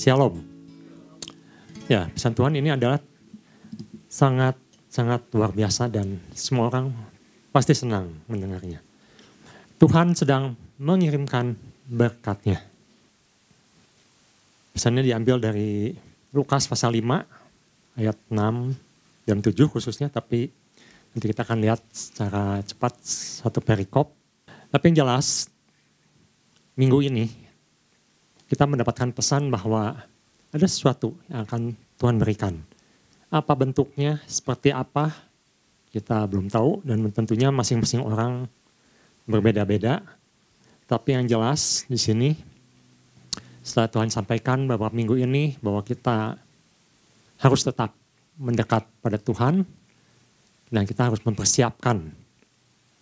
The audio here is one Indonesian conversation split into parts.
Shalom. Ya, pesan Tuhan ini adalah sangat luar biasa dan semua orang pasti senang mendengarnya. Tuhan sedang mengirimkan berkat-Nya. Pesannya diambil dari Lukas pasal 5 ayat 6 dan 7 khususnya, tapi nanti kita akan lihat secara cepat satu perikop. Tapi yang jelas, minggu ini kita mendapatkan pesan bahwa ada sesuatu yang akan Tuhan berikan. Apa bentuknya, seperti apa, kita belum tahu dan tentunya masing-masing orang berbeda-beda. Tapi yang jelas di sini, setelah Tuhan sampaikan bahwa minggu ini bahwa kita harus tetap mendekat pada Tuhan dan kita harus mempersiapkan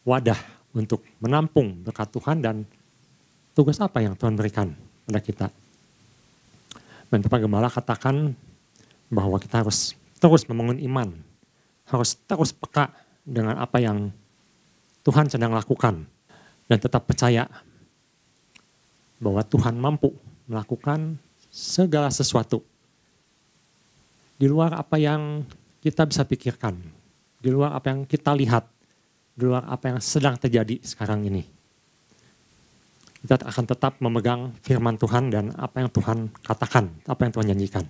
wadah untuk menampung berkat Tuhan dan tugas apa yang Tuhan berikan pada kita. Dan Bapak Gembala katakan bahwa kita harus terus membangun iman, harus terus peka dengan apa yang Tuhan sedang lakukan dan tetap percaya bahwa Tuhan mampu melakukan segala sesuatu di luar apa yang kita bisa pikirkan, di luar apa yang kita lihat, di luar apa yang sedang terjadi sekarang ini. Kita akan tetap memegang firman Tuhan dan apa yang Tuhan katakan, apa yang Tuhan janjikan.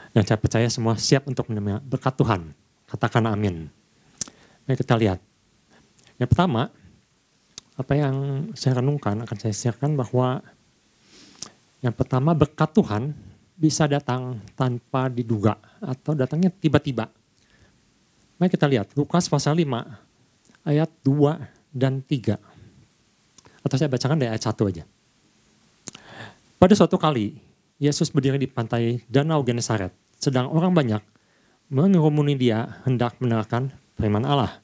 Dan saya percaya semua siap untuk menerima berkat Tuhan. Katakan amin. Mari kita lihat. Yang pertama, apa yang saya renungkan akan saya sharekan bahwa yang pertama berkat Tuhan bisa datang tanpa diduga atau datangnya tiba-tiba. Mari kita lihat Lukas pasal 5 ayat 2 dan 3. Atau saya bacakan dari ayat 1 aja. Pada suatu kali, Yesus berdiri di pantai Danau Genesaret, sedang orang banyak mengerumuni dia hendak mendengarkan firman Allah.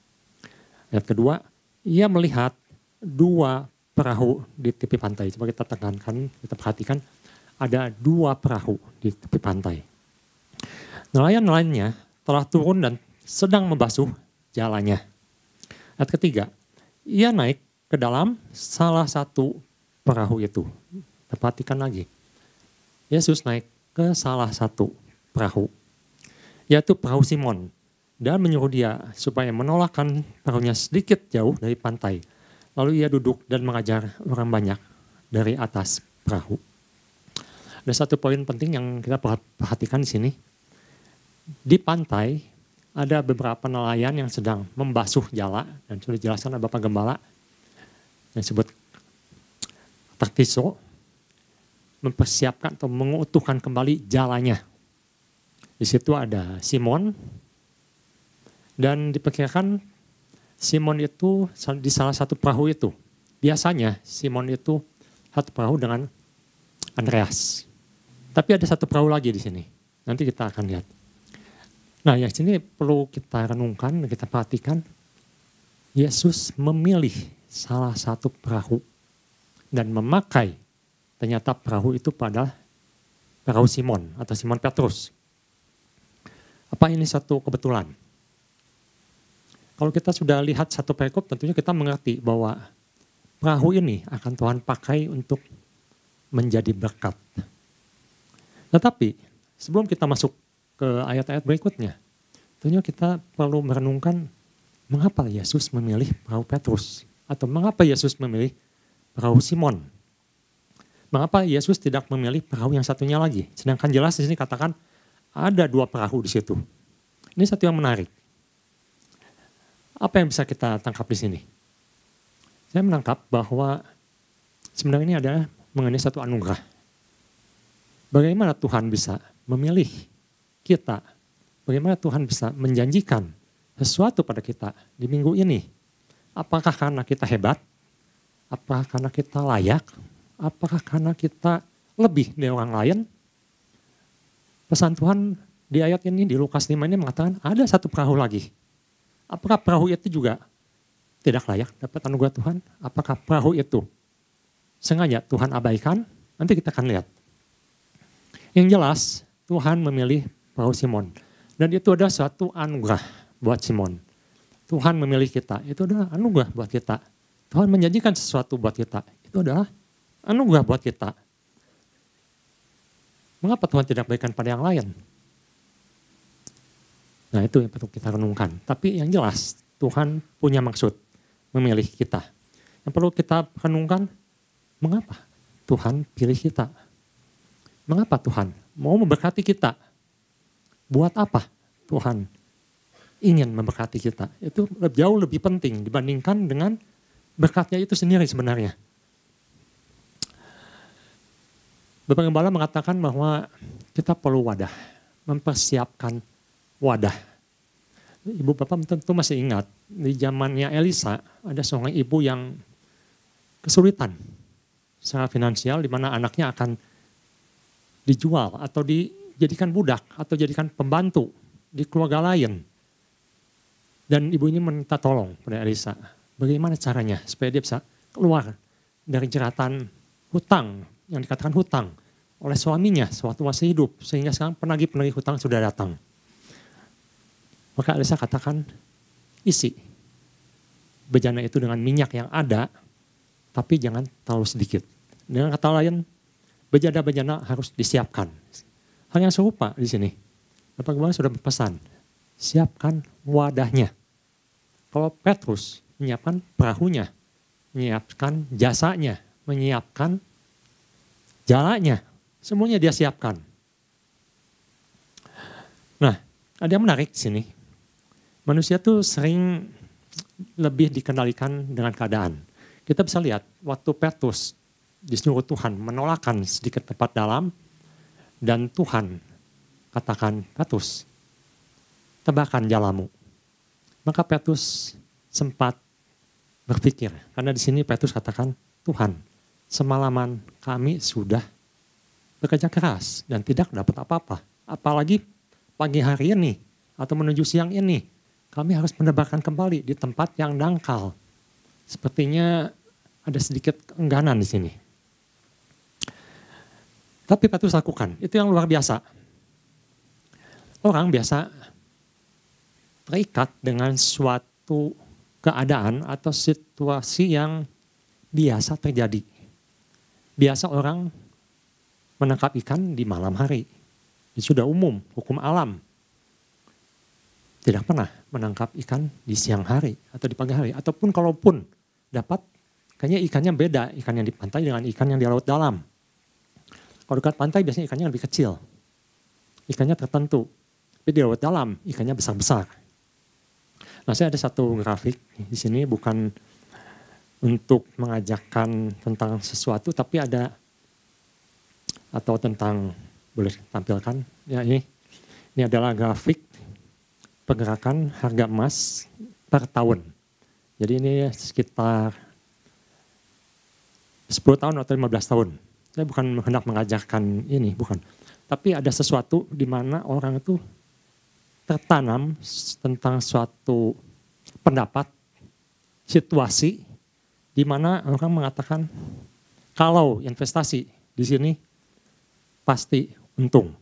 Ayat kedua, ia melihat dua perahu di tepi pantai. Coba kita tekankan, kita perhatikan, ada dua perahu di tepi pantai. Nelayan-nelayannya telah turun dan sedang membasuh jalannya. Ayat ketiga, ia naik ke dalam salah satu perahu itu. Perhatikan lagi. Yesus naik ke salah satu perahu, yaitu perahu Simon, dan menyuruh dia supaya menolakkan perahunya sedikit jauh dari pantai. Lalu ia duduk dan mengajar orang banyak dari atas perahu. Ada satu poin penting yang kita perhatikan di sini. Di pantai ada beberapa nelayan yang sedang membasuh jala, dan sudah dijelaskan oleh Bapak Gembala yang disebut taktiso, mempersiapkan atau mengutuhkan kembali jalannya. Di situ ada Simon, dan diperkirakan Simon itu di salah satu perahu itu. Biasanya Simon itu satu perahu dengan Andreas. Tapi ada satu perahu lagi di sini. Nanti kita akan lihat. Nah, yang sini perlu kita renungkan, kita perhatikan. Yesus memilih salah satu perahu dan memakai ternyata perahu itu pada perahu Simon atau Simon Petrus. Apa ini satu kebetulan? Kalau kita sudah lihat satu perikop, tentunya kita mengerti bahwa perahu ini akan Tuhan pakai untuk menjadi berkat. Tetapi sebelum kita masuk ke ayat-ayat berikutnya, tentunya kita perlu merenungkan mengapa Yesus memilih perahu Petrus. Atau mengapa Yesus memilih perahu Simon? Mengapa Yesus tidak memilih perahu yang satunya lagi? Sedangkan jelas di sini katakan ada dua perahu di situ. Ini satu yang menarik. Apa yang bisa kita tangkap di sini? Saya menangkap bahwa sebenarnya ini adalah mengenai satu anugerah. Bagaimana Tuhan bisa memilih kita? Bagaimana Tuhan bisa menjanjikan sesuatu pada kita di minggu ini? Apakah karena kita hebat? Apakah karena kita layak? Apakah karena kita lebih dari orang lain? Pesan Tuhan di ayat ini, di Lukas 5 ini mengatakan ada satu perahu lagi. Apakah perahu itu juga tidak layak dapat anugerah Tuhan? Apakah perahu itu sengaja Tuhan abaikan? Nanti kita akan lihat. Yang jelas Tuhan memilih perahu Simon. Dan itu adalah suatu anugerah buat Simon. Tuhan memilih kita, itu adalah anugerah buat kita. Tuhan menjanjikan sesuatu buat kita, itu adalah anugerah buat kita. Mengapa Tuhan tidak berikan pada yang lain? Nah itu yang perlu kita renungkan. Tapi yang jelas Tuhan punya maksud memilih kita. Yang perlu kita renungkan, mengapa Tuhan pilih kita? Mengapa Tuhan mau memberkati kita? Buat apa Tuhan ingin memberkati kita? Itu jauh lebih penting dibandingkan dengan berkatnya itu sendiri sebenarnya. Bapak Gembala mengatakan bahwa kita perlu wadah, mempersiapkan wadah. Ibu Bapak tentu masih ingat, di zamannya Elisa ada seorang ibu yang kesulitan secara finansial di mana anaknya akan dijual atau dijadikan budak atau jadikan pembantu di keluarga lain. Dan ibu ini minta tolong pada Elisa. Bagaimana caranya supaya dia bisa keluar dari jeratan hutang, yang dikatakan hutang oleh suaminya sewaktu masih hidup. Sehingga sekarang penagih-penagih hutang sudah datang. Maka Elisa katakan, isi bejana itu dengan minyak yang ada, tapi jangan terlalu sedikit. Dengan kata lain, bejana-bejana harus disiapkan. Hal yang serupa di sini. Bapak Gembala sudah berpesan, siapkan wadahnya. Kalau Petrus menyiapkan perahunya, menyiapkan jasanya, menyiapkan jalannya, semuanya dia siapkan. Nah, ada yang menarik di sini. Manusia tuh sering lebih dikendalikan dengan keadaan. Kita bisa lihat waktu Petrus disuruh Tuhan menolakkan sedikit tempat dalam dan Tuhan katakan, Petrus, tebakkan jalamu. Maka Petrus sempat berpikir, karena di sini Petrus katakan, Tuhan, semalaman kami sudah bekerja keras dan tidak dapat apa-apa. Apalagi pagi hari ini atau menuju siang ini, kami harus menebarkan kembali di tempat yang dangkal. Sepertinya ada sedikit keengganan di sini. Tapi Petrus lakukan, itu yang luar biasa. Orang biasa terikat dengan suatu keadaan atau situasi yang biasa terjadi. Biasa orang menangkap ikan di malam hari. Itu sudah umum, hukum alam. Tidak pernah menangkap ikan di siang hari atau di pagi hari. Ataupun kalaupun dapat, kayaknya ikannya beda. Ikan yang di pantai dengan ikan yang di laut dalam. Kalau dekat pantai biasanya ikannya lebih kecil. Ikannya tertentu. Tapi di laut dalam ikannya besar-besar. Nah, saya ada satu grafik di sini bukan untuk mengajarkan tentang sesuatu, tapi ada atau tentang, boleh tampilkan ya, ini adalah grafik pergerakan harga emas per tahun. Jadi ini sekitar 10 tahun atau 15 tahun. Saya bukan hendak mengajarkan ini, bukan. Tapi ada sesuatu di mana orang itu tertanam tentang suatu pendapat, situasi, di mana orang mengatakan kalau investasi di sini pasti untung.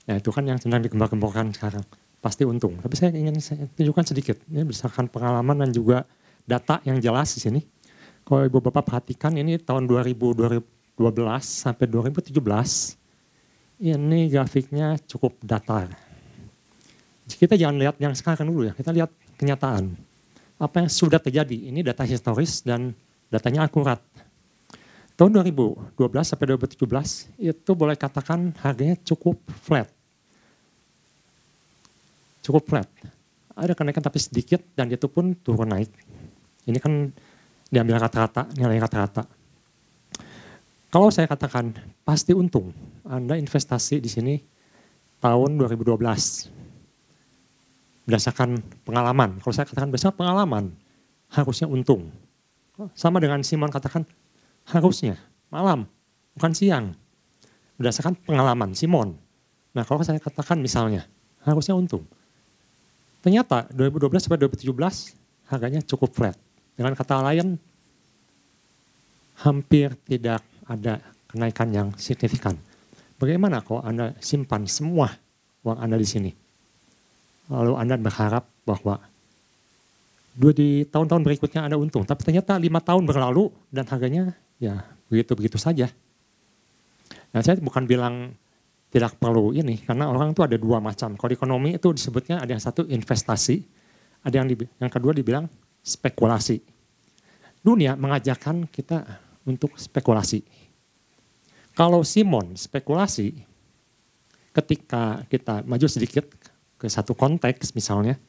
Ya itu kan yang sedang digembar-gemborkan sekarang, pasti untung. Tapi saya ingin tunjukkan sedikit, ini berdasarkan pengalaman dan juga data yang jelas di sini. Kalau Ibu Bapak perhatikan ini tahun 2012 sampai 2017, ini grafiknya cukup datar. Kita jangan lihat yang sekarang dulu ya, kita lihat kenyataan. Apa yang sudah terjadi, ini data historis dan datanya akurat. Tahun 2012 sampai 2017 itu boleh katakan harganya cukup flat. Cukup flat. Ada kenaikan tapi sedikit dan itu pun turun naik. Ini kan diambil rata-rata, nilai rata-rata. Kalau saya katakan pasti untung, Anda investasi di sini tahun 2012. Berdasarkan pengalaman, kalau saya katakan berdasarkan pengalaman, harusnya untung. Sama dengan Simon katakan, harusnya malam, bukan siang. Berdasarkan pengalaman Simon. Nah kalau saya katakan misalnya, harusnya untung. Ternyata 2012 sampai 2017 harganya cukup flat. Dengan kata lain, hampir tidak ada kenaikan yang signifikan. Bagaimana kalau Anda simpan semua uang Anda di sini? Lalu Anda berharap bahwa di tahun-tahun berikutnya Anda untung. Tapi ternyata 5 tahun berlalu dan harganya ya begitu-begitu saja. Nah, saya bukan bilang tidak perlu ini, karena orang itu ada dua macam. Kalau di ekonomi itu disebutnya ada yang satu investasi, ada yang kedua dibilang spekulasi. Dunia mengajarkan kita untuk spekulasi. Kalau Simon spekulasi, ketika kita maju sedikit ke satu konteks misalnya,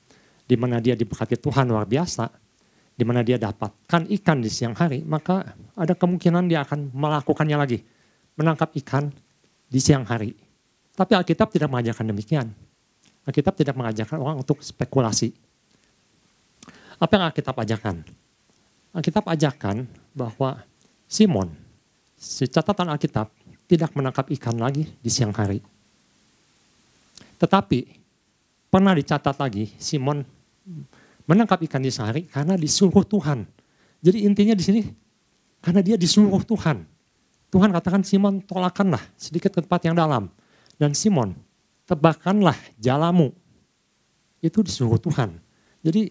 di mana dia diberkati Tuhan luar biasa, di mana dia dapatkan ikan di siang hari, maka ada kemungkinan dia akan melakukannya lagi, menangkap ikan di siang hari. Tapi Alkitab tidak mengajarkan demikian. Alkitab tidak mengajarkan orang untuk spekulasi. Apa yang Alkitab ajarkan? Alkitab ajarkan bahwa Simon, si catatan Alkitab, tidak menangkap ikan lagi di siang hari. Tetapi pernah dicatat lagi Simon menangkap ikan di siang hari karena disuruh Tuhan. Jadi intinya di sini karena dia disuruh Tuhan. Tuhan katakan Simon tolakkanlah sedikit ke tempat yang dalam. Dan Simon tebakanlah jalamu. Itu disuruh Tuhan. Jadi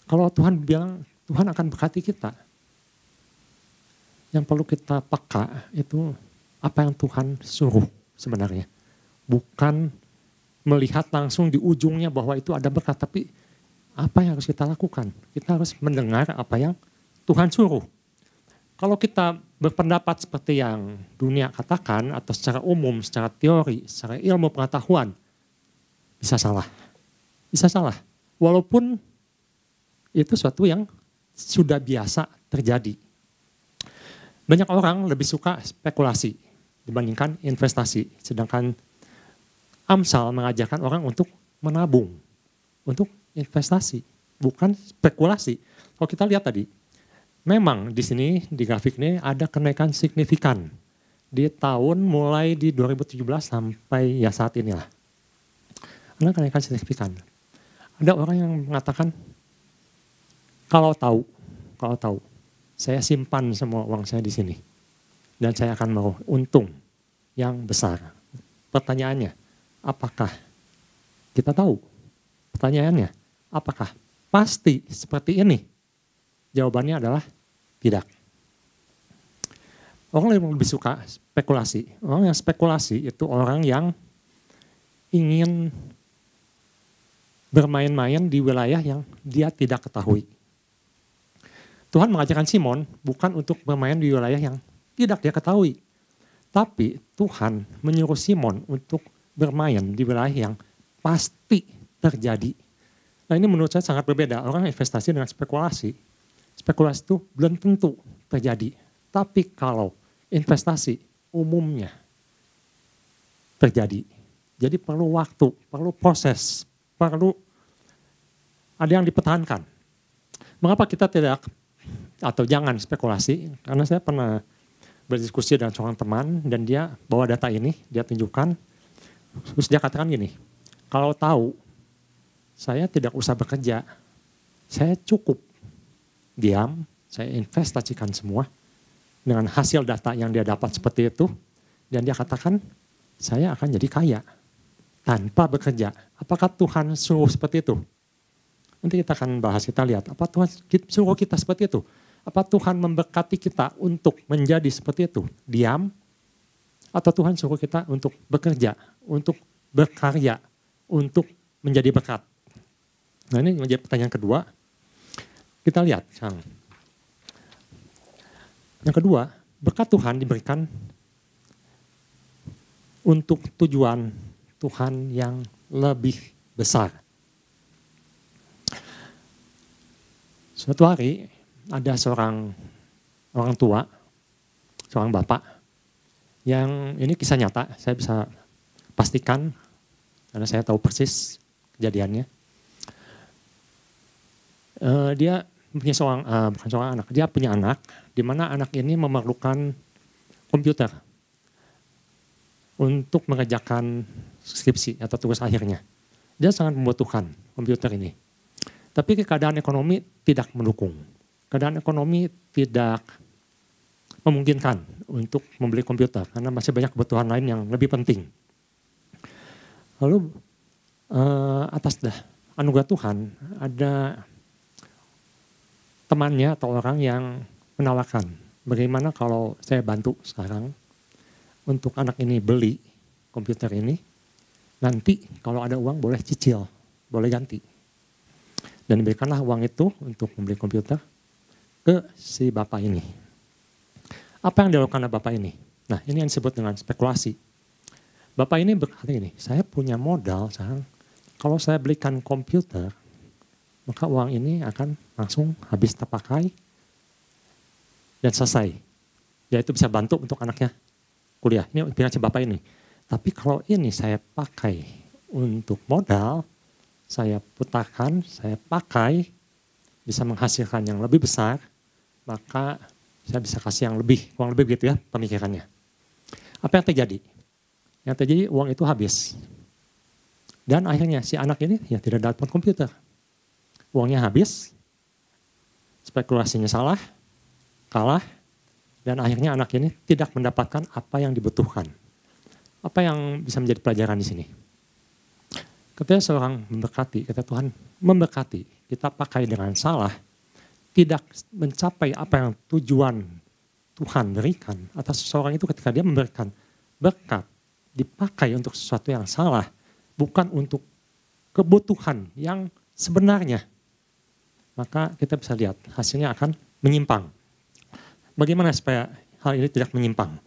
kalau Tuhan bilang Tuhan akan berkati kita. Yang perlu kita peka itu apa yang Tuhan suruh sebenarnya. Bukan melihat langsung di ujungnya bahwa itu ada berkat. Tapi apa yang harus kita lakukan? Kita harus mendengar apa yang Tuhan suruh. Kalau kita berpendapat seperti yang dunia katakan atau secara umum, secara teori, secara ilmu pengetahuan, bisa salah. Bisa salah. Walaupun itu suatu yang sudah biasa terjadi. Banyak orang lebih suka spekulasi dibandingkan investasi. Sedangkan Amsal mengajarkan orang untuk menabung, untuk investasi, bukan spekulasi. Kalau kita lihat tadi, memang di sini di grafik ini ada kenaikan signifikan di tahun mulai di 2017 sampai ya saat inilah. Ada kenaikan signifikan. Ada orang yang mengatakan kalau tahu, saya simpan semua uang saya di sini dan saya akan mau untung yang besar. Pertanyaannya, apakah kita tahu? Pertanyaannya, apakah pasti seperti ini? Jawabannya adalah tidak. Orang yang lebih suka spekulasi. Orang yang spekulasi itu orang yang ingin bermain-main di wilayah yang dia tidak ketahui. Tuhan mengajarkan Simon bukan untuk bermain di wilayah yang tidak dia ketahui. Tapi Tuhan menyuruh Simon untuk bermain di wilayah yang pasti terjadi. Nah ini menurut saya sangat berbeda. Orang investasi dengan spekulasi. Spekulasi itu belum tentu terjadi. Tapi kalau investasi umumnya terjadi. Jadi perlu waktu, perlu proses, perlu ada yang dipertahankan. Mengapa kita tidak atau jangan spekulasi? Karena saya pernah berdiskusi dengan seorang teman dan dia bawa data ini, dia tunjukkan. Terus dia katakan gini, kalau tahu saya tidak usah bekerja, saya cukup diam, saya investasikan semua dengan hasil data yang dia dapat seperti itu. Dan dia katakan, saya akan jadi kaya tanpa bekerja. Apakah Tuhan suruh seperti itu? Nanti kita akan bahas, kita lihat. Apa Tuhan suruh kita seperti itu? Apa Tuhan memberkati kita untuk menjadi seperti itu? Diam? Atau Tuhan suruh kita untuk bekerja, untuk berkarya, untuk menjadi berkat? Nah ini menjadi pertanyaan kedua. Kita lihat sekarang. Yang kedua, berkat Tuhan diberikan untuk tujuan Tuhan yang lebih besar. Suatu hari ada seorang orang tua, seorang bapak, yang ini kisah nyata, saya bisa pastikan karena saya tahu persis kejadiannya. Dia punya bukan seorang anak, dia punya anak, di mana anak ini memerlukan komputer untuk mengerjakan skripsi atau tugas akhirnya. Dia sangat membutuhkan komputer ini. Tapi keadaan ekonomi tidak mendukung. Keadaan ekonomi tidak memungkinkan untuk membeli komputer karena masih banyak kebutuhan lain yang lebih penting. Lalu atas anugerah Tuhan ada temannya atau orang yang menawarkan, bagaimana kalau saya bantu sekarang untuk anak ini beli komputer ini, nanti kalau ada uang boleh cicil, boleh ganti. Dan diberikanlah uang itu untuk membeli komputer ke si bapak ini. Apa yang dilakukan oleh bapak ini? Nah, ini yang disebut dengan spekulasi. Bapak ini berkata ini, saya punya modal sekarang, kalau saya belikan komputer, maka uang ini akan langsung habis terpakai dan selesai. Yaitu bisa bantu untuk anaknya kuliah. Ini pikiran bapak ini. Tapi kalau ini saya pakai untuk modal, saya putarkan, saya pakai, bisa menghasilkan yang lebih besar, maka saya bisa kasih yang lebih, kurang lebih begitu ya pemikirannya. Apa yang terjadi? Yang terjadi uang itu habis. Dan akhirnya si anak ini ya tidak dapat komputer. Uangnya habis, spekulasinya salah, kalah, dan akhirnya anak ini tidak mendapatkan apa yang dibutuhkan. Apa yang bisa menjadi pelajaran di sini? Ketika seorang memberkati, kata Tuhan memberkati, kita pakai dengan salah, tidak mencapai apa yang tujuan Tuhan berikan. Atas seseorang itu ketika dia memberikan berkat, dipakai untuk sesuatu yang salah, bukan untuk kebutuhan yang sebenarnya. Maka kita bisa lihat hasilnya akan menyimpang. Bagaimana supaya hal ini tidak menyimpang?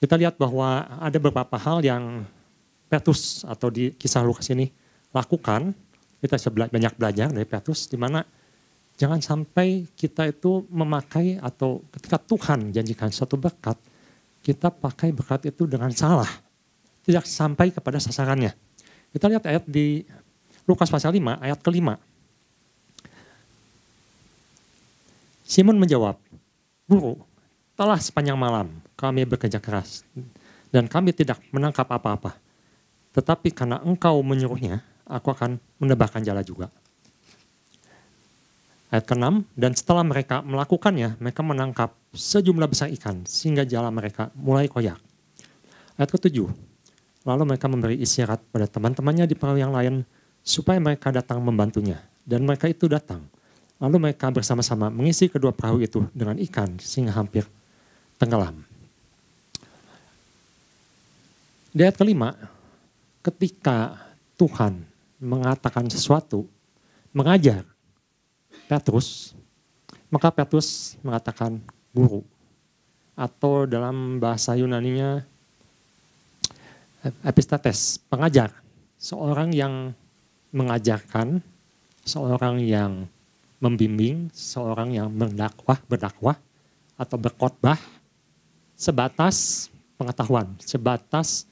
Kita lihat bahwa ada beberapa hal yang Petrus atau di kisah Lukas ini lakukan. Kita bisa banyak belajar dari Petrus, di mana jangan sampai kita itu memakai atau ketika Tuhan janjikan suatu berkat, kita pakai berkat itu dengan salah. Tidak sampai kepada sasarannya. Kita lihat ayat di Lukas pasal 5, ayat ke-5. Simon menjawab, Guru, telah sepanjang malam kami bekerja keras dan kami tidak menangkap apa-apa. Tetapi karena engkau menyuruhnya, aku akan menebakkan jala juga. Ayat ke-6, dan setelah mereka melakukannya, mereka menangkap sejumlah besar ikan sehingga jala mereka mulai koyak. Ayat ke-7, lalu mereka memberi isyarat pada teman-temannya di perahu yang lain supaya mereka datang membantunya. Dan mereka itu datang. Lalu mereka bersama-sama mengisi kedua perahu itu dengan ikan sehingga hampir tenggelam. Di ayat ke-5, ketika Tuhan mengatakan sesuatu, mengajar Petrus, maka Petrus mengatakan guru. Atau dalam bahasa Yunaninya epistates, pengajar. Seorang yang mengajarkan, seorang yang membimbing, seorang yang berdakwah atau berkhotbah sebatas pengetahuan, sebatas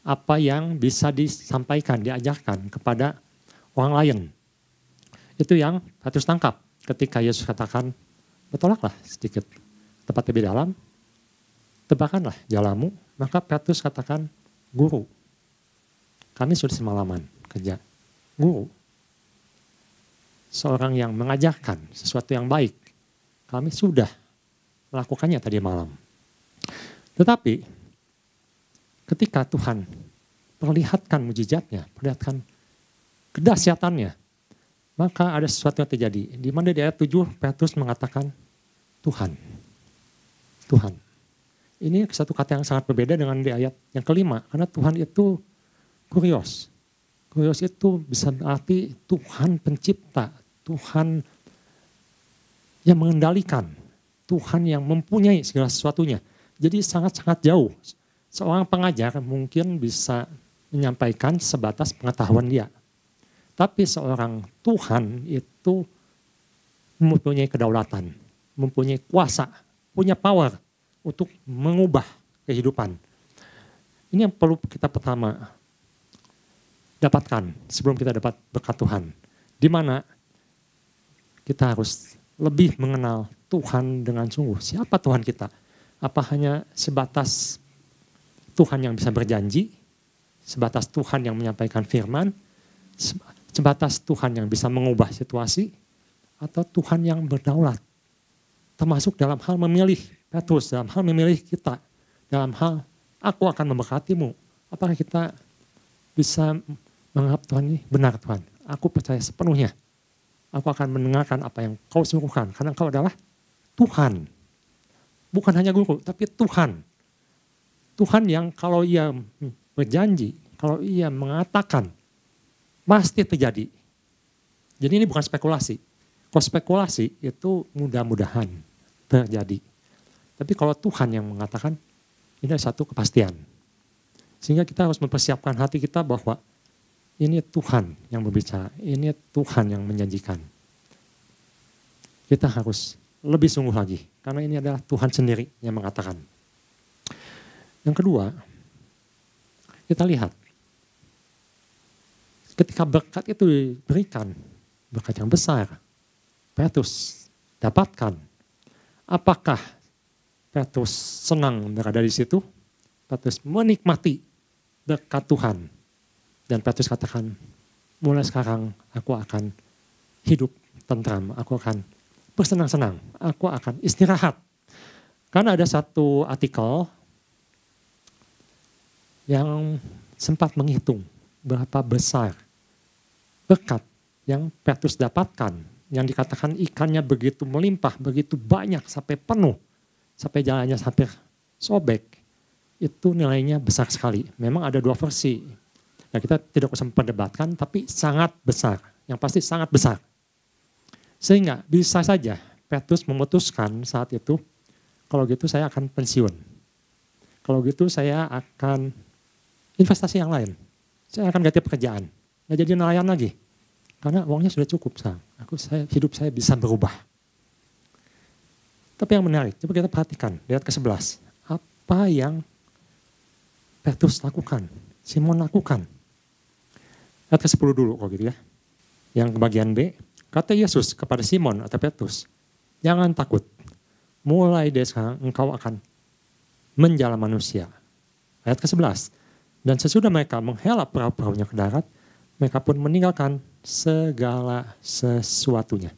apa yang bisa disampaikan, diajarkan kepada orang lain. Itu yang Petrus tangkap ketika Yesus katakan, bertolaklah sedikit tempat lebih dalam, tebakanlah jalamu. Maka Petrus katakan, Guru, kami sudah semalaman kerja. Guru, seorang yang mengajarkan sesuatu yang baik, kami sudah melakukannya tadi malam. Tetapi ketika Tuhan perlihatkan mujizatnya, perlihatkan kedahsyatannya, maka ada sesuatu yang terjadi. Di mana di ayat 7 Petrus mengatakan Tuhan. Tuhan. Ini satu kata yang sangat berbeda dengan di ayat yang ke-5. Karena Tuhan itu kurios. Kurios itu bisa berarti Tuhan pencipta. Tuhan yang mengendalikan. Tuhan yang mempunyai segala sesuatunya. Jadi sangat-sangat jauh. Seorang pengajar mungkin bisa menyampaikan sebatas pengetahuan dia. Tapi seorang Tuhan itu mempunyai kedaulatan, mempunyai kuasa, punya power untuk mengubah kehidupan. Ini yang perlu kita pertama dapatkan sebelum kita dapat berkat Tuhan. Di mana kita harus lebih mengenal Tuhan dengan sungguh. Siapa Tuhan kita? Apa hanya sebatas Tuhan yang bisa berjanji, sebatas Tuhan yang menyampaikan firman, sebatas Tuhan yang bisa mengubah situasi, atau Tuhan yang berdaulat. Termasuk dalam hal memilih Petrus, dalam hal memilih kita, dalam hal aku akan memberkatimu. Apakah kita bisa menganggap Tuhan ini benar Tuhan? Aku percaya sepenuhnya. Aku akan mendengarkan apa yang kau suruhkan, karena kau adalah Tuhan. Bukan hanya guru, tapi Tuhan. Tuhan yang kalau ia berjanji, kalau ia mengatakan, pasti terjadi. Jadi ini bukan spekulasi. Kalau spekulasi itu mudah-mudahan terjadi. Tapi kalau Tuhan yang mengatakan, ini ada satu kepastian. Sehingga kita harus mempersiapkan hati kita bahwa ini Tuhan yang berbicara, ini Tuhan yang menjanjikan. Kita harus lebih sungguh lagi, karena ini adalah Tuhan sendiri yang mengatakan. Yang kedua, kita lihat, ketika berkat itu diberikan, berkat yang besar, Petrus dapatkan. Apakah Petrus senang berada di situ? Petrus menikmati berkat Tuhan. Dan Petrus katakan, mulai sekarang aku akan hidup tentram, aku akan bersenang-senang, aku akan istirahat. Karena ada satu artikel yang sempat menghitung berapa besar berkat yang Petrus dapatkan, yang dikatakan ikannya begitu melimpah, begitu banyak sampai penuh, sampai jalannya hampir sobek. Itu nilainya besar sekali. Memang ada dua versi. Nah, kita tidak usah memperdebatkan, tapi sangat besar. Yang pasti sangat besar. Sehingga bisa saja Petrus memutuskan saat itu, kalau gitu saya akan pensiun. Kalau gitu saya akan investasi yang lain. Saya akan ganti pekerjaan. Nggak jadi nelayan lagi. Karena uangnya sudah cukup. Hidup saya bisa berubah. Tapi yang menarik, coba kita perhatikan. Lihat ke 11. Apa yang Petrus lakukan? Simon lakukan. Lihat ke 10 dulu kalau gitu ya. Yang bagian B. Kata Yesus kepada Simon atau Petrus. Jangan takut. Mulai dari sekarang engkau akan menjala manusia. Ayat ke 11. Dan sesudah mereka menghela perahu-perahunya ke darat, mereka pun meninggalkan segala sesuatunya.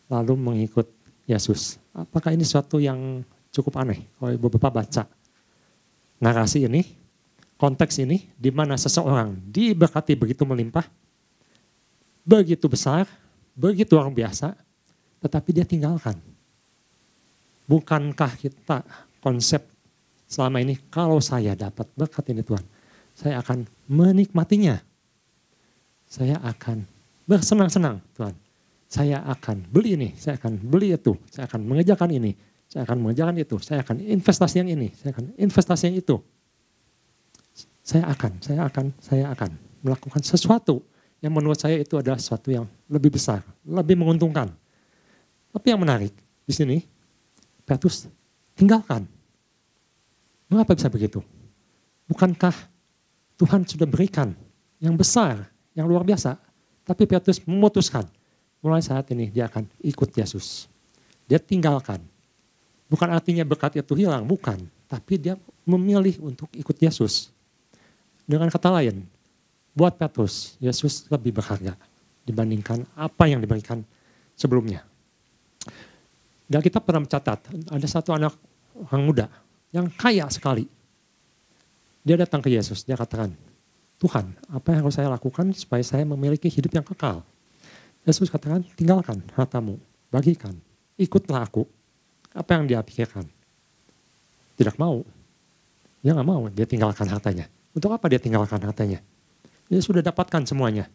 Lalu mengikut Yesus. Apakah ini sesuatu yang cukup aneh? Kalau Ibu Bapak baca narasi ini, konteks ini, di mana seseorang diberkati begitu melimpah, begitu besar, begitu luar biasa, tetapi dia tinggalkan. Bukankah kita konsep selama ini, kalau saya dapat berkat ini Tuhan, saya akan menikmatinya. Saya akan bersenang-senang Tuhan. Saya akan beli ini, saya akan beli itu, saya akan mengerjakan ini, saya akan mengerjakan itu, saya akan investasi yang ini, saya akan investasi yang itu. Saya akan melakukan sesuatu yang menurut saya itu adalah sesuatu yang lebih besar, lebih menguntungkan. Tapi yang menarik di sini, Petrus tinggalkan. Mengapa bisa begitu? Bukankah Tuhan sudah berikan yang besar, yang luar biasa. Tapi Petrus memutuskan, mulai saat ini dia akan ikut Yesus. Dia tinggalkan. Bukan artinya berkat itu hilang, bukan. Tapi dia memilih untuk ikut Yesus. Dengan kata lain, buat Petrus, Yesus lebih berharga dibandingkan apa yang diberikan sebelumnya. Dan kita pernah mencatat, ada satu anak orang muda yang kaya sekali. Dia datang ke Yesus, dia katakan, Tuhan, apa yang harus saya lakukan supaya saya memiliki hidup yang kekal? Yesus katakan, tinggalkan hartamu, bagikan, ikutlah aku. Apa yang dia pikirkan? Tidak mau. Dia nggak mau, dia tinggalkan hartanya. Untuk apa dia tinggalkan hartanya? Dia sudah dapatkan semuanya.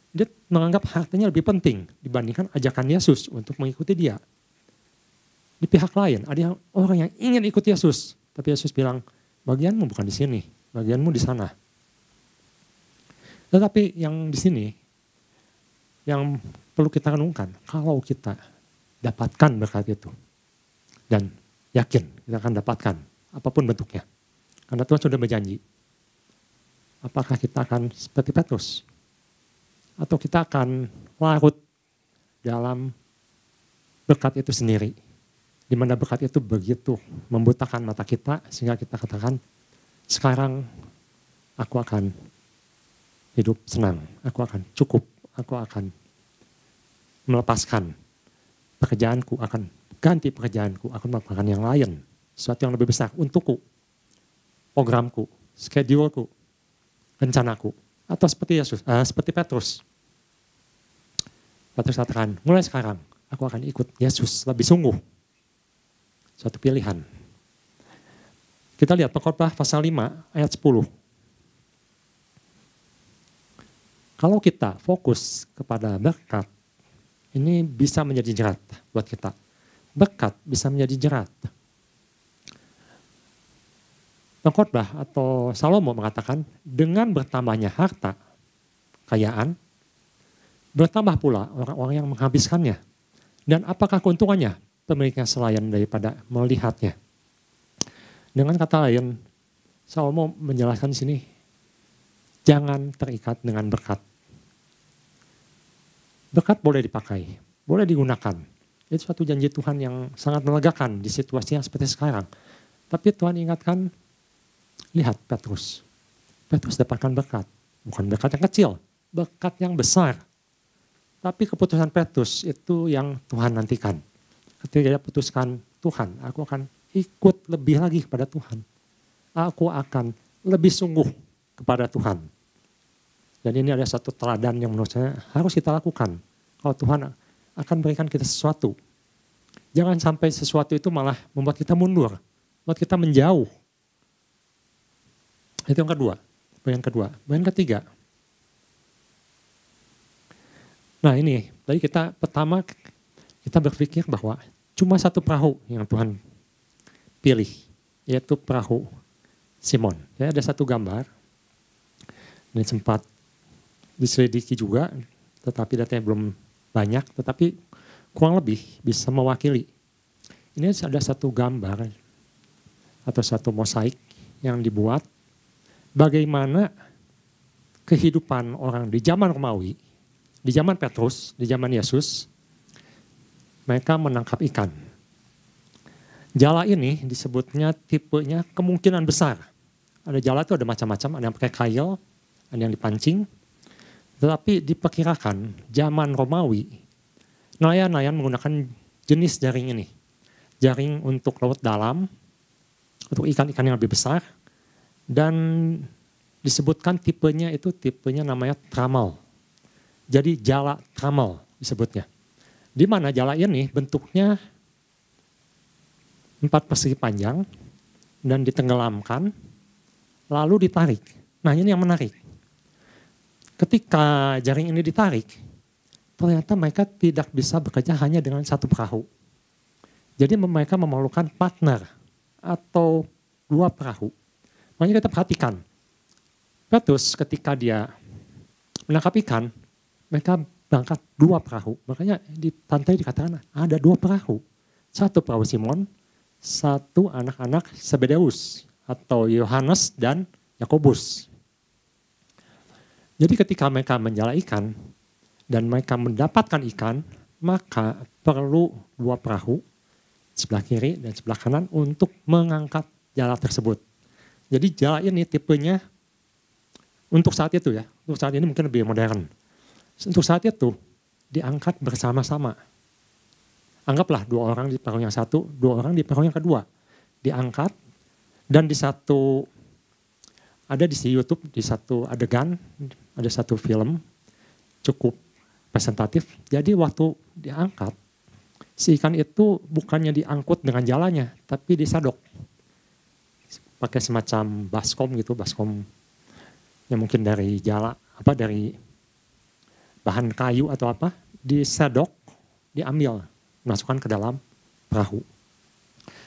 Dia menganggap hartanya lebih penting dibandingkan ajakan Yesus untuk mengikuti dia. Di pihak lain, ada orang yang ingin ikut Yesus. Tapi Yesus bilang, bagianmu bukan di sini, bagianmu di sana. Tetapi yang di sini, yang perlu kita renungkan, kalau kita dapatkan berkat itu, dan yakin kita akan dapatkan, apapun bentuknya. Karena Tuhan sudah berjanji. Apakah kita akan seperti Petrus? Atau kita akan larut dalam berkat itu sendiri? Di mana berkat itu begitu membutakan mata kita, sehingga kita katakan, sekarang aku akan hidup senang, aku akan cukup, aku akan melepaskan pekerjaanku, akan ganti pekerjaanku, akan melakukan yang lain, sesuatu yang lebih besar untukku, programku, scheduleku, rencanaku, atau seperti Yesus, seperti Petrus. Petrus katakan, mulai sekarang aku akan ikut Yesus lebih sungguh. Suatu pilihan. Kita lihat Pengkhotbah pasal 5 ayat 10. Kalau kita fokus kepada berkat, ini bisa menjadi jerat buat kita. Berkat bisa menjadi jerat. Pengkhotbah atau Salomo mengatakan, dengan bertambahnya harta, kekayaan, bertambah pula orang-orang yang menghabiskannya. Dan apakah keuntungannya? Pemiliknya selayan daripada melihatnya. Dengan kata lain, Salomo menjelaskan di sini, jangan terikat dengan berkat. Berkat boleh dipakai, boleh digunakan. Itu suatu janji Tuhan yang sangat melegakan di situasi yang seperti sekarang. Tapi Tuhan ingatkan, lihat Petrus. Petrus dapatkan berkat, bukan berkat yang kecil, berkat yang besar. Tapi keputusan Petrus itu yang Tuhan nantikan. Ketika dia putuskan, Tuhan, aku akan ikut lebih lagi kepada Tuhan. Aku akan lebih sungguh kepada Tuhan. Dan ini ada satu teladan yang menurut saya harus kita lakukan. Kalau Tuhan akan berikan kita sesuatu. Jangan sampai sesuatu itu malah membuat kita mundur. Membuat kita menjauh. Itu yang kedua. Bagian kedua. Bagian ketiga. Nah ini, tadi pertama kita berpikir bahwa cuma satu perahu yang Tuhan pilih, yaitu perahu Simon. Ya, ada satu gambar, ini sempat diselidiki juga, tetapi datanya belum banyak, tetapi kurang lebih bisa mewakili. Ini ada satu gambar atau satu mosaik yang dibuat bagaimana kehidupan orang di zaman Romawi, di zaman Petrus, di zaman Yesus, mereka menangkap ikan. Jala ini disebutnya tipenya kemungkinan besar. Ada jala itu ada macam-macam, ada yang pakai kail, ada yang dipancing. Tetapi diperkirakan zaman Romawi, nelayan-nelayan menggunakan jenis jaring ini. Jaring untuk laut dalam, untuk ikan-ikan yang lebih besar. Dan disebutkan tipenya itu tipenya namanya tramal. Jadi jala tramal disebutnya. Di mana jala ini bentuknya 4 persegi panjang dan ditenggelamkan lalu ditarik. Nah ini yang menarik. Ketika jaring ini ditarik, ternyata mereka tidak bisa bekerja hanya dengan satu perahu. Jadi mereka memerlukan partner atau 2 perahu. Makanya kita perhatikan, Petrus ketika dia menangkap ikan, mereka berangkat 2 perahu. Makanya di pantai dikatakan ada 2 perahu. Satu perahu Simon, satu anak-anak Zebedeus atau Yohanes dan Yakobus. Jadi ketika mereka menjala ikan dan mereka mendapatkan ikan, maka perlu 2 perahu, sebelah kiri dan sebelah kanan untuk mengangkat jala tersebut. Jadi jala ini tipenya untuk saat itu ya, untuk saat ini mungkin lebih modern. Untuk saat itu diangkat bersama-sama. Anggaplah 2 orang di perahu yang satu, 2 orang di perahu yang kedua. Diangkat dan ada di YouTube, di satu adegan, ada satu film cukup presentatif. Jadi waktu diangkat, si ikan itu bukannya diangkut dengan jalannya, tapi disadok. Pakai semacam baskom gitu, baskom yang mungkin dari dari bahan kayu atau apa, disadok, diambil, masukkan ke dalam perahu.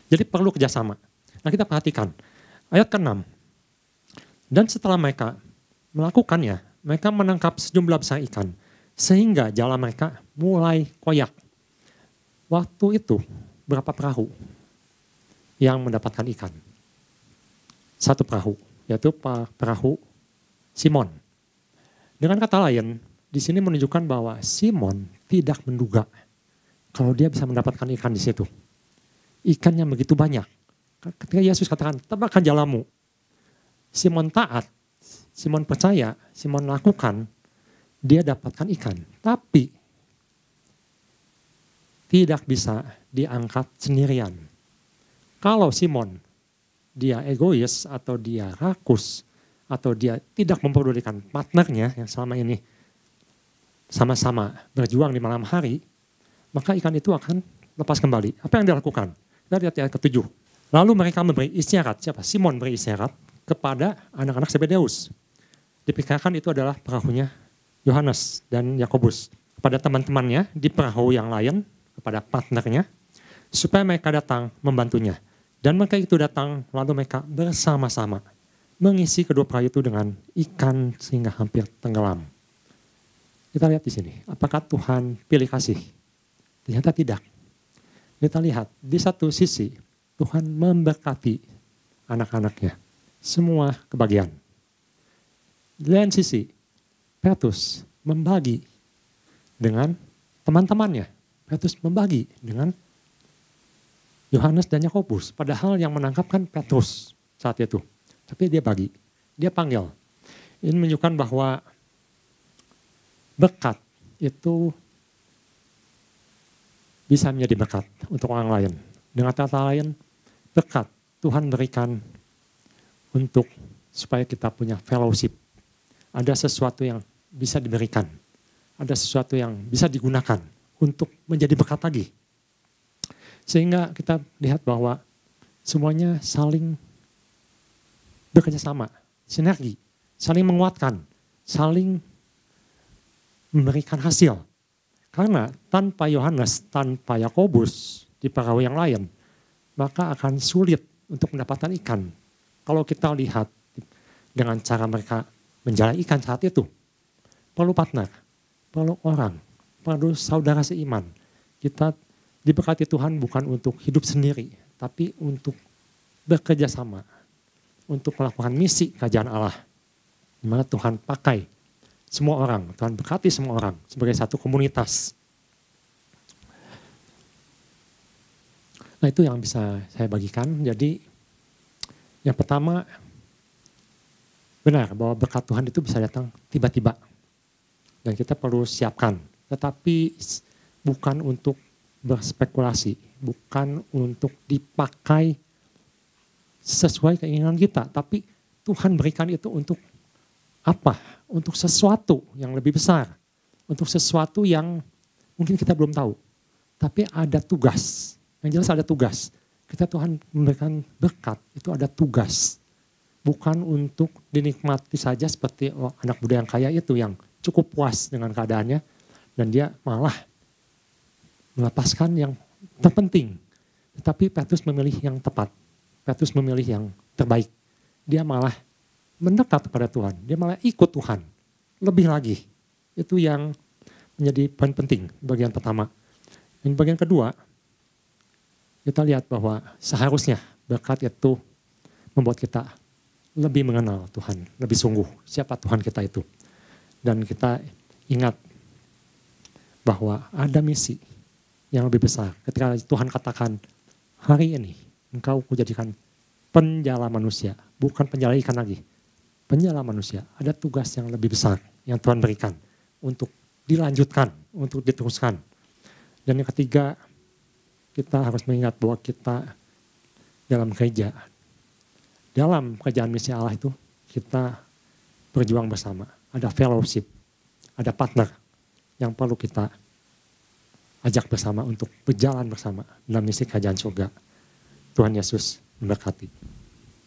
Jadi perlu kerjasama. Nah kita perhatikan, ayat ke-6. Dan setelah mereka melakukannya, mereka menangkap sejumlah besar ikan, sehingga jala mereka mulai koyak. Waktu itu berapa perahu yang mendapatkan ikan? 1 perahu, yaitu perahu Simon. Dengan kata lain, di sini menunjukkan bahwa Simon tidak menduga kalau dia bisa mendapatkan ikan di situ. Ikannya begitu banyak. Ketika Yesus katakan, tebarkan jalamu. Simon taat, Simon percaya, Simon lakukan, dia dapatkan ikan. Tapi tidak bisa diangkat sendirian. Kalau Simon, dia egois atau dia rakus, atau dia tidak memperdulikan partnernya yang selama ini sama-sama berjuang di malam hari, maka ikan itu akan lepas kembali. Apa yang dia lakukan? Kita lihat ayat ke-7. Lalu mereka memberi isyarat, siapa? Simon beri isyarat kepada anak-anak Zebedeus. Dipikirkan itu adalah perahunya Yohanes dan Yakobus. Kepada teman-temannya di perahu yang lain, kepada partnernya, supaya mereka datang membantunya. Dan mereka itu datang, lalu mereka bersama-sama mengisi kedua perahu itu dengan ikan sehingga hampir tenggelam. Kita lihat di sini, apakah Tuhan pilih kasih? Ternyata tidak. Kita lihat di satu sisi Tuhan memberkati anak-anaknya, semua kebagian. Di lain sisi, Petrus membagi dengan teman-temannya. Petrus membagi dengan Yohanes dan Yakobus. Padahal yang menangkapkan Petrus saat itu. Tapi dia bagi, dia panggil. Ini menunjukkan bahwa berkat itu bisa menjadi berkat untuk orang lain. Dengan kata lain, berkat Tuhan berikan untuk supaya kita punya fellowship. Ada sesuatu yang bisa diberikan. Ada sesuatu yang bisa digunakan untuk menjadi berkat lagi. Sehingga kita lihat bahwa semuanya saling bekerja sama, sinergi, saling menguatkan, saling memberikan hasil. Karena tanpa Yohanes, tanpa Yakobus di perahu yang lain, maka akan sulit untuk mendapatkan ikan. Kalau kita lihat dengan cara mereka menjala ikan saat itu, perlu partner, perlu orang, perlu saudara seiman. Kita diberkati Tuhan bukan untuk hidup sendiri, tapi untuk bekerja sama, untuk melakukan misi kerajaan Allah. Di mana Tuhan pakai semua orang, Tuhan berkati semua orang sebagai satu komunitas. Nah itu yang bisa saya bagikan. Jadi yang pertama, benar bahwa berkat Tuhan itu bisa datang tiba-tiba. Dan kita perlu siapkan. Tetapi bukan untuk berspekulasi, bukan untuk dipakai sesuai keinginan kita. Tapi Tuhan berikan itu untuk apa? Untuk sesuatu yang lebih besar. Untuk sesuatu yang mungkin kita belum tahu. Tapi ada tugas. Yang jelas ada tugas. Kita Tuhan memberikan berkat, itu ada tugas. Bukan untuk dinikmati saja seperti anak muda yang kaya itu yang cukup puas dengan keadaannya. Dan dia malah melepaskan yang terpenting. Tetapi Petrus memilih yang tepat. Petrus memilih yang terbaik. Dia malah mendekat kepada Tuhan. Dia malah ikut Tuhan. Lebih lagi. Itu yang menjadi poin penting bagian pertama. Dan bagian kedua, kita lihat bahwa seharusnya berkat itu membuat kita lebih mengenal Tuhan. Lebih sungguh siapa Tuhan kita itu. Dan kita ingat bahwa ada misi yang lebih besar. Ketika Tuhan katakan, hari ini engkau kujadikan penjala manusia, bukan penjala ikan lagi. Penjala manusia, ada tugas yang lebih besar yang Tuhan berikan untuk dilanjutkan, untuk diteruskan. Dan yang ketiga, kita harus mengingat bahwa kita dalam gereja, dalam kerjaan misi Allah itu, kita berjuang bersama. Ada fellowship, ada partner yang perlu kita ajak bersama untuk berjalan bersama dalam misi kerajaan surga. Tuhan Yesus memberkati.